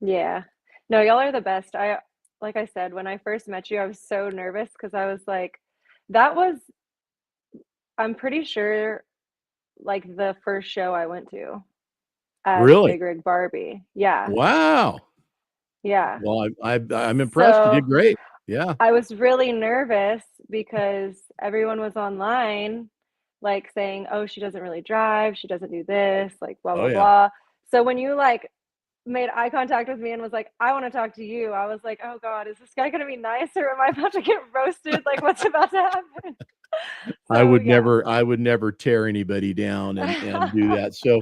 yeah. No, y'all are the best. Like I said, when I first met you, I was so nervous because I was like, that was, I'm pretty sure, like the first show I went to as Really? Big Rig Barbie. Yeah, Wow. yeah. Well, I'm impressed. You So did great. Yeah. I was really nervous because everyone was online, like saying, "Oh, she doesn't really drive. She doesn't do this, like blah Oh blah yeah. blah." So when you like made eye contact with me and was like, "I want to talk to you," I was like, "Oh God, is this guy gonna be nice or am I about to get roasted? Like, what's about to happen?" So yeah, I would never tear anybody down and do that. So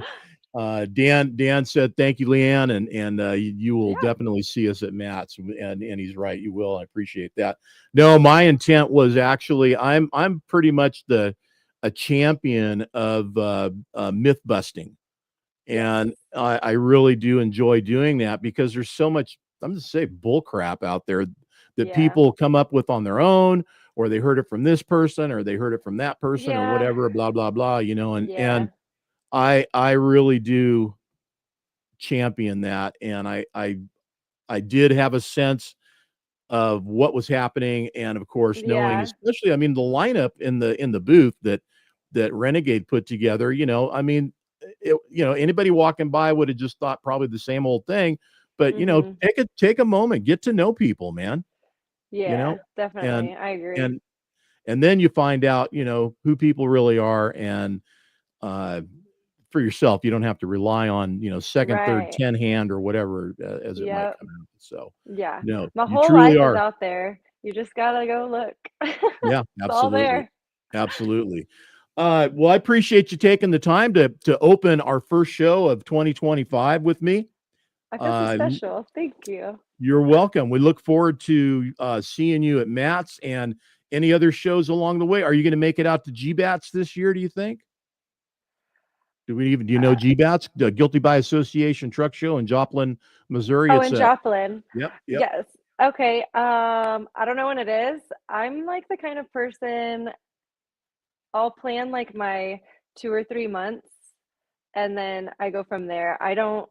Dan said thank you, Leanne, and you will yeah, definitely see us at Matt's, and he's right, you will. I appreciate that. No, my intent was actually I'm pretty much a champion of myth busting, yes, and I really do enjoy doing that because there's so much, I'm just say, bull crap out there that yeah, people come up with on their own, or they heard it from this person, or they heard it from that person, or yeah, whatever, blah blah blah. And yeah, I really do champion that, and I did have a sense of what was happening, and of course, knowing, yeah. especially, I mean, the lineup in the booth that Renegade put together. I mean, anybody walking by would have just thought probably the same old thing, but Mhm. take a moment, get to know people, man. You know, Yeah, and definitely. I agree. and and then you find out, who people really are, and uh, for yourself, you don't have to rely on second, third, Right. 10 hand or whatever as it might Yep. come out. So, Yeah. no, My you whole truly life is are. out there. You just gotta go look. Yeah, It's all absolutely. there. Absolutely. Well, I appreciate you taking the time to open our first show of 2025 with me. I feel so Uh, special. Thank you. you're welcome. We look forward to seeing you at Matt's and any other shows along the way. Are you going to make it out to GBATS this year, do you think? Do you know Uh, GBATS, the Guilty by Association Truck Show in Joplin, Missouri? oh, It's in a Joplin. yep. Yes. Okay. I don't know when it is. I'm like the kind of person I'll plan like my 2 or 3 months and then I go from there. I don't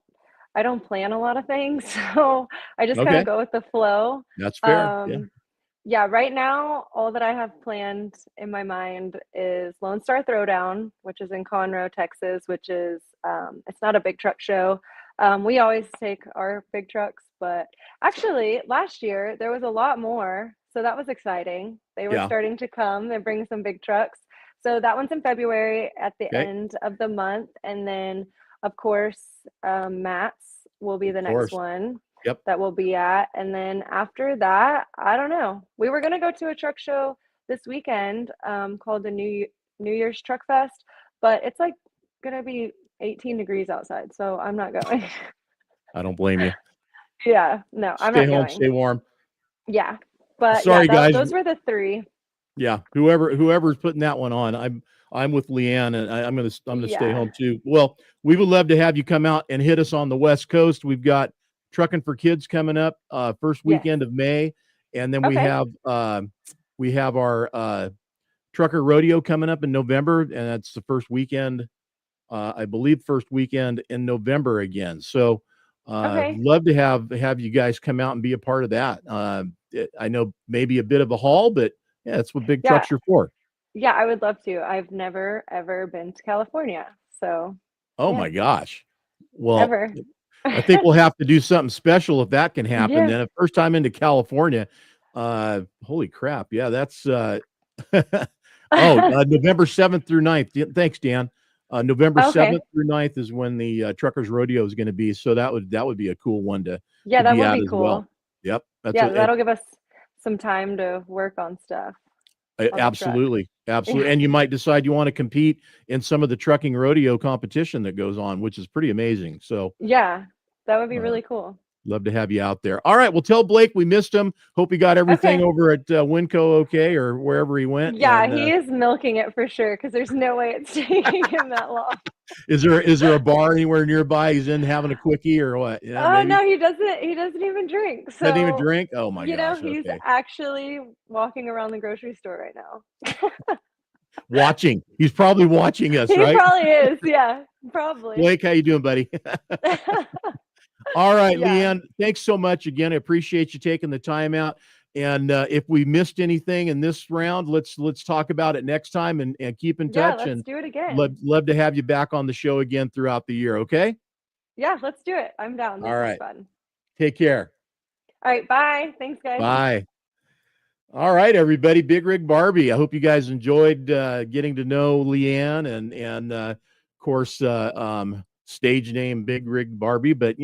plan a lot of things, so I just kind of Okay, go with the flow. that's fair. Yeah. Um, Yeah, right now, all that I have planned in my mind is Lone Star Throwdown, which is in Conroe, Texas, which is it's not a big truck show. We always take our big trucks, but actually last year there was a lot more, so that was exciting. They were Yeah. starting to come and bring some big trucks. So that one's in February at the Okay. end of the month, and then of course Matt's will be Of the next course. one Yep. that we'll be at. And then after that, I don't know. We were gonna go to a truck show this weekend called the New Year's Truck Fest, but it's like gonna be 18 degrees outside, so I'm not going. I don't blame you. Yeah, no, I'm Stay not home, going. stay warm. Yeah, but yeah, Sorry, guys. those were the three. Yeah, whoever's putting that one on, I'm with Leanne, and I'm gonna stay Yeah. home too. Well, we would love to have you come out and hit us on the West Coast. We've got Trucking for Kids coming up first Yes. weekend of May, and then Okay. we have our Trucker Rodeo coming up in November, and that's the first weekend, I believe, first weekend in November again. So, Okay. love to have you guys come out and be a part of that. I know maybe a bit of a haul, but yeah, that's what big Yeah. trucks are for. Yeah, I would love to. I've never ever been to California. So, Oh yeah, my gosh. Well, ever. I think we'll have to do something special if that can happen. Yeah. Then, first time into California, holy crap! Yeah, that's November 7th through 9th. Thanks, Dan. November Okay. 7th through 9th is when the Truckers Rodeo is going to be. So that would be a cool one Yeah, to that be would at be as well. cool. Yep, that's Yeah, a, that'll give us some time to work on stuff on the truck. absolutely, Yeah. absolutely. And you might decide you want to compete in some of the trucking rodeo competition that goes on, which is pretty amazing. So, Yeah, that would be uh, really cool. love to have you out there. All right. Well, tell Blake we missed him. Hope he got everything Okay. over at Winco okay, or wherever he went. Yeah, And he is milking it for sure because there's no way it's taking him that long. is there a bar anywhere nearby he's in having a quickie or what? Yeah, Oh maybe. no, he doesn't. He doesn't even drink. Doesn't even So, drink? Oh my gosh. he's Okay. actually walking around the grocery store right now. Watching. He's probably watching us, He right? probably is. Yeah, probably. Blake, how you doing, buddy? All right, Yeah. Leanne, thanks so much again. I appreciate you taking the time out. And if we missed anything in this round, let's talk about it next time and keep in Yeah, touch. let's And do it again. love to have you back on the show again throughout the year. Okay. Yeah, let's do it. I'm down. All This was right. fun. Take care. All right, bye. Thanks, guys. Bye. All right, everybody. Big Rig Barbie. I hope you guys enjoyed getting to know Leanne and of course stage name Big Rig Barbie. But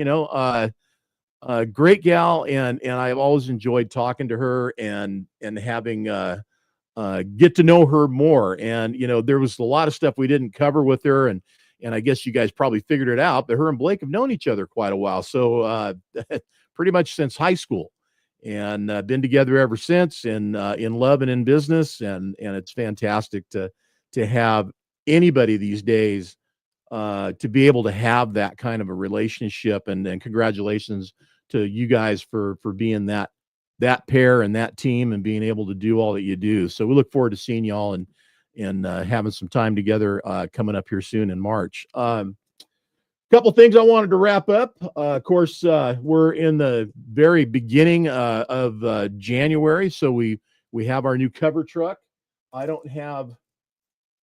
great gal, and I've always enjoyed talking to her and having get to know her more. And there was a lot of stuff we didn't cover with her, and I guess you guys probably figured it out. But her and Blake have known each other quite a while, so pretty much since high school, and been together ever since, and in love and in business, and it's fantastic to have anybody these days to be able to have that kind of a relationship. And congratulations to you guys for being that pair and that team and being able to do all that you do. So we look forward to seeing y'all and having some time together coming up here soon in March. Couple things I wanted to wrap up. Of course, we're in the very beginning of January, so we have our new cover truck. I don't have.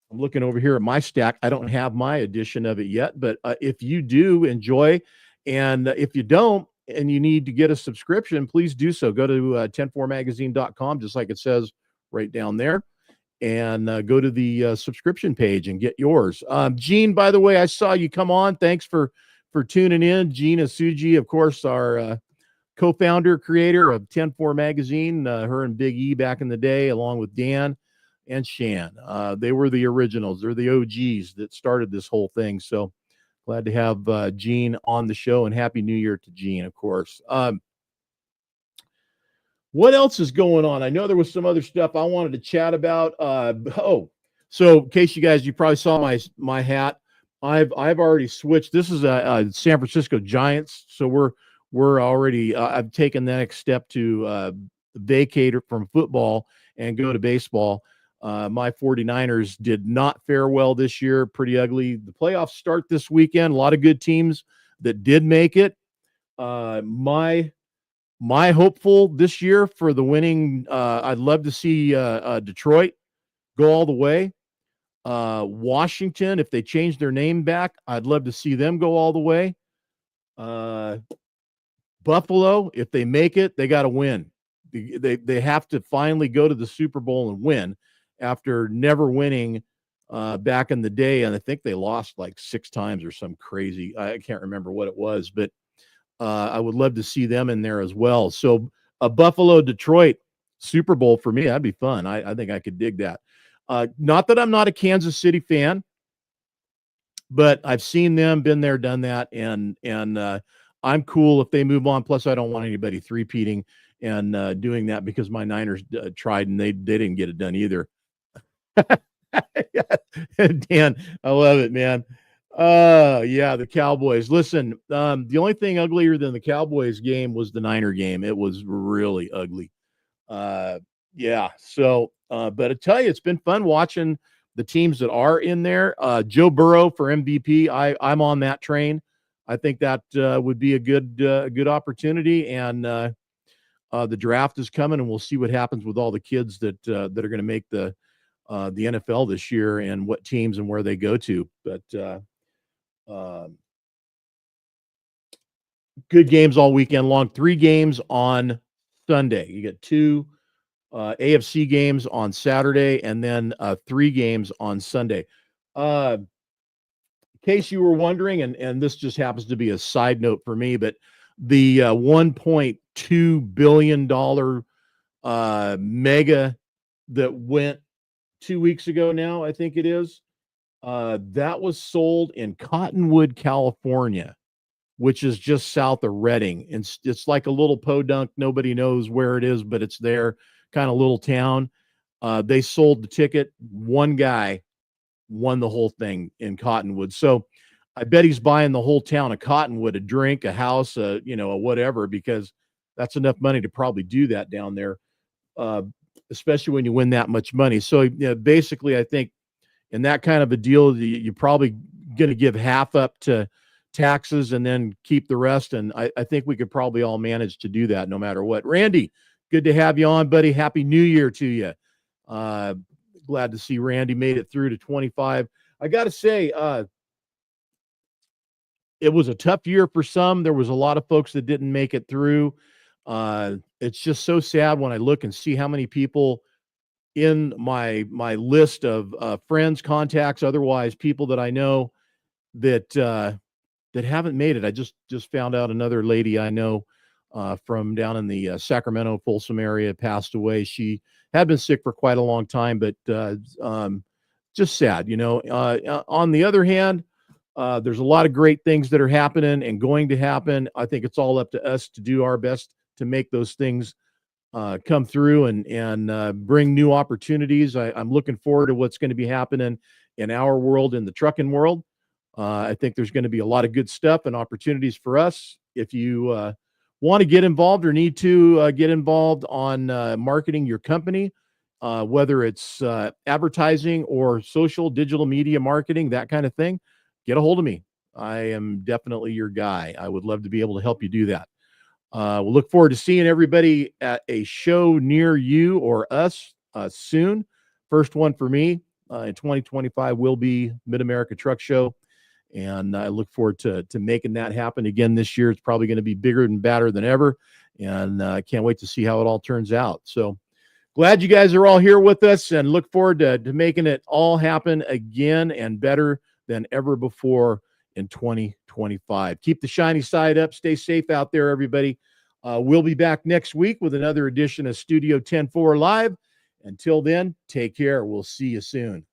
I'm looking over here at my stack. I don't have my edition of it yet, but if you do enjoy, and if you don't, and you need to get a subscription, please do so. Go to 10-4magazine.com, just like it says right down there, and go to the subscription page and get yours. Gene, by the way, I saw you come on. Thanks for tuning in. Gene Asuji, of course, our co-founder, creator of 10-4 Magazine, her and Big E back in the day, along with Dan and Shan. They were the originals. They're the OGs that started this whole thing. So glad to have Gene on the show, and Happy New Year to Gene, of course. What else is going on? I know there was some other stuff I wanted to chat about. So in case you probably saw my hat. I've already switched. This is a San Francisco Giants. So we're already. I've taken the next step to vacate from football and go to baseball. My 49ers did not fare well this year. Pretty ugly. The playoffs start this weekend. A lot of good teams that did make it. My hopeful this year for the winning, I'd love to see Detroit go all the way. Washington, if they change their name back, I'd love to see them go all the way. Buffalo, if they make it, they got to win. They have to finally go to the Super Bowl and win after never winning back in the day. And I think they lost like 6 times or some crazy. I can't remember what it was, but I would love to see them in there as well. So Buffalo, Detroit, Super Bowl for me, that'd be fun. I think I could dig that. Not that I'm not a Kansas City fan, but I've seen them, been there, done that, and I'm cool if they move on. Plus, I don't want anybody three-peating and doing that because my Niners tried and they didn't get it done either. Dan, I love it, man. Yeah, the Cowboys. Listen, the only thing uglier than the Cowboys game was the Niner game. It was really ugly. Uh, yeah. So, but I tell you, it's been fun watching the teams that are in there. Joe Burrow for MVP. I'm on that train. I think that would be a good opportunity. And the draft is coming, and we'll see what happens with all the kids that are going to make the NFL this year and what teams and where they go to. But good games all weekend long. 3 games on Sunday. You get 2 AFC games on Saturday, and then 3 games on Sunday. In case you were wondering, and this just happens to be a side note for me, but the $1.2 billion mega that went 2 weeks ago now, I think it is, that was sold in Cottonwood, California, which is just south of Redding. It's like a little podunk. Nobody knows where it is, but it's there, kind of little town. They sold the ticket. One guy won the whole thing in Cottonwood. So I bet he's buying the whole town of Cottonwood, a drink, a house, a whatever, because that's enough money to probably do that down there, especially when you win that much money. So basically, I think in that kind of a deal, you're probably going to give half up to taxes and then keep the rest. And I think we could probably all manage to do that no matter what. Randy, good to have you on, buddy. Happy New Year to you. Glad to see Randy made it through to 25. I got to say, it was a tough year for some. There was a lot of folks that didn't make it through. It's just so sad when I look and see how many people in my list of friends, contacts, otherwise people that I know that haven't made it. I just found out another lady I know from down in the Sacramento, Folsom area passed away. She had been sick for quite a long time, but just sad, on the other hand, there's a lot of great things that are happening and going to happen. I think it's all up to us to do our best to make those things come through and bring new opportunities. I'm looking forward to what's going to be happening in our world, in the trucking world. I think there's going to be a lot of good stuff and opportunities for us. If you want to get involved or need to get involved on marketing your company, whether it's advertising or social, digital media marketing, that kind of thing, get a hold of me. I am definitely your guy. I would love to be able to help you do that. We'll look forward to seeing everybody at a show near you or us soon. First one for me in 2025 will be Mid-America Truck Show. And I look forward to making that happen again this year. It's probably going to be bigger and badder than ever. And I can't wait to see how it all turns out. So glad you guys are all here with us and look forward to making it all happen again and better than ever before in 2025. Keep the shiny side up. Stay safe out there, everybody. We'll be back next week with another edition of Studio 10-4 Live. Until then, take care. We'll see you soon.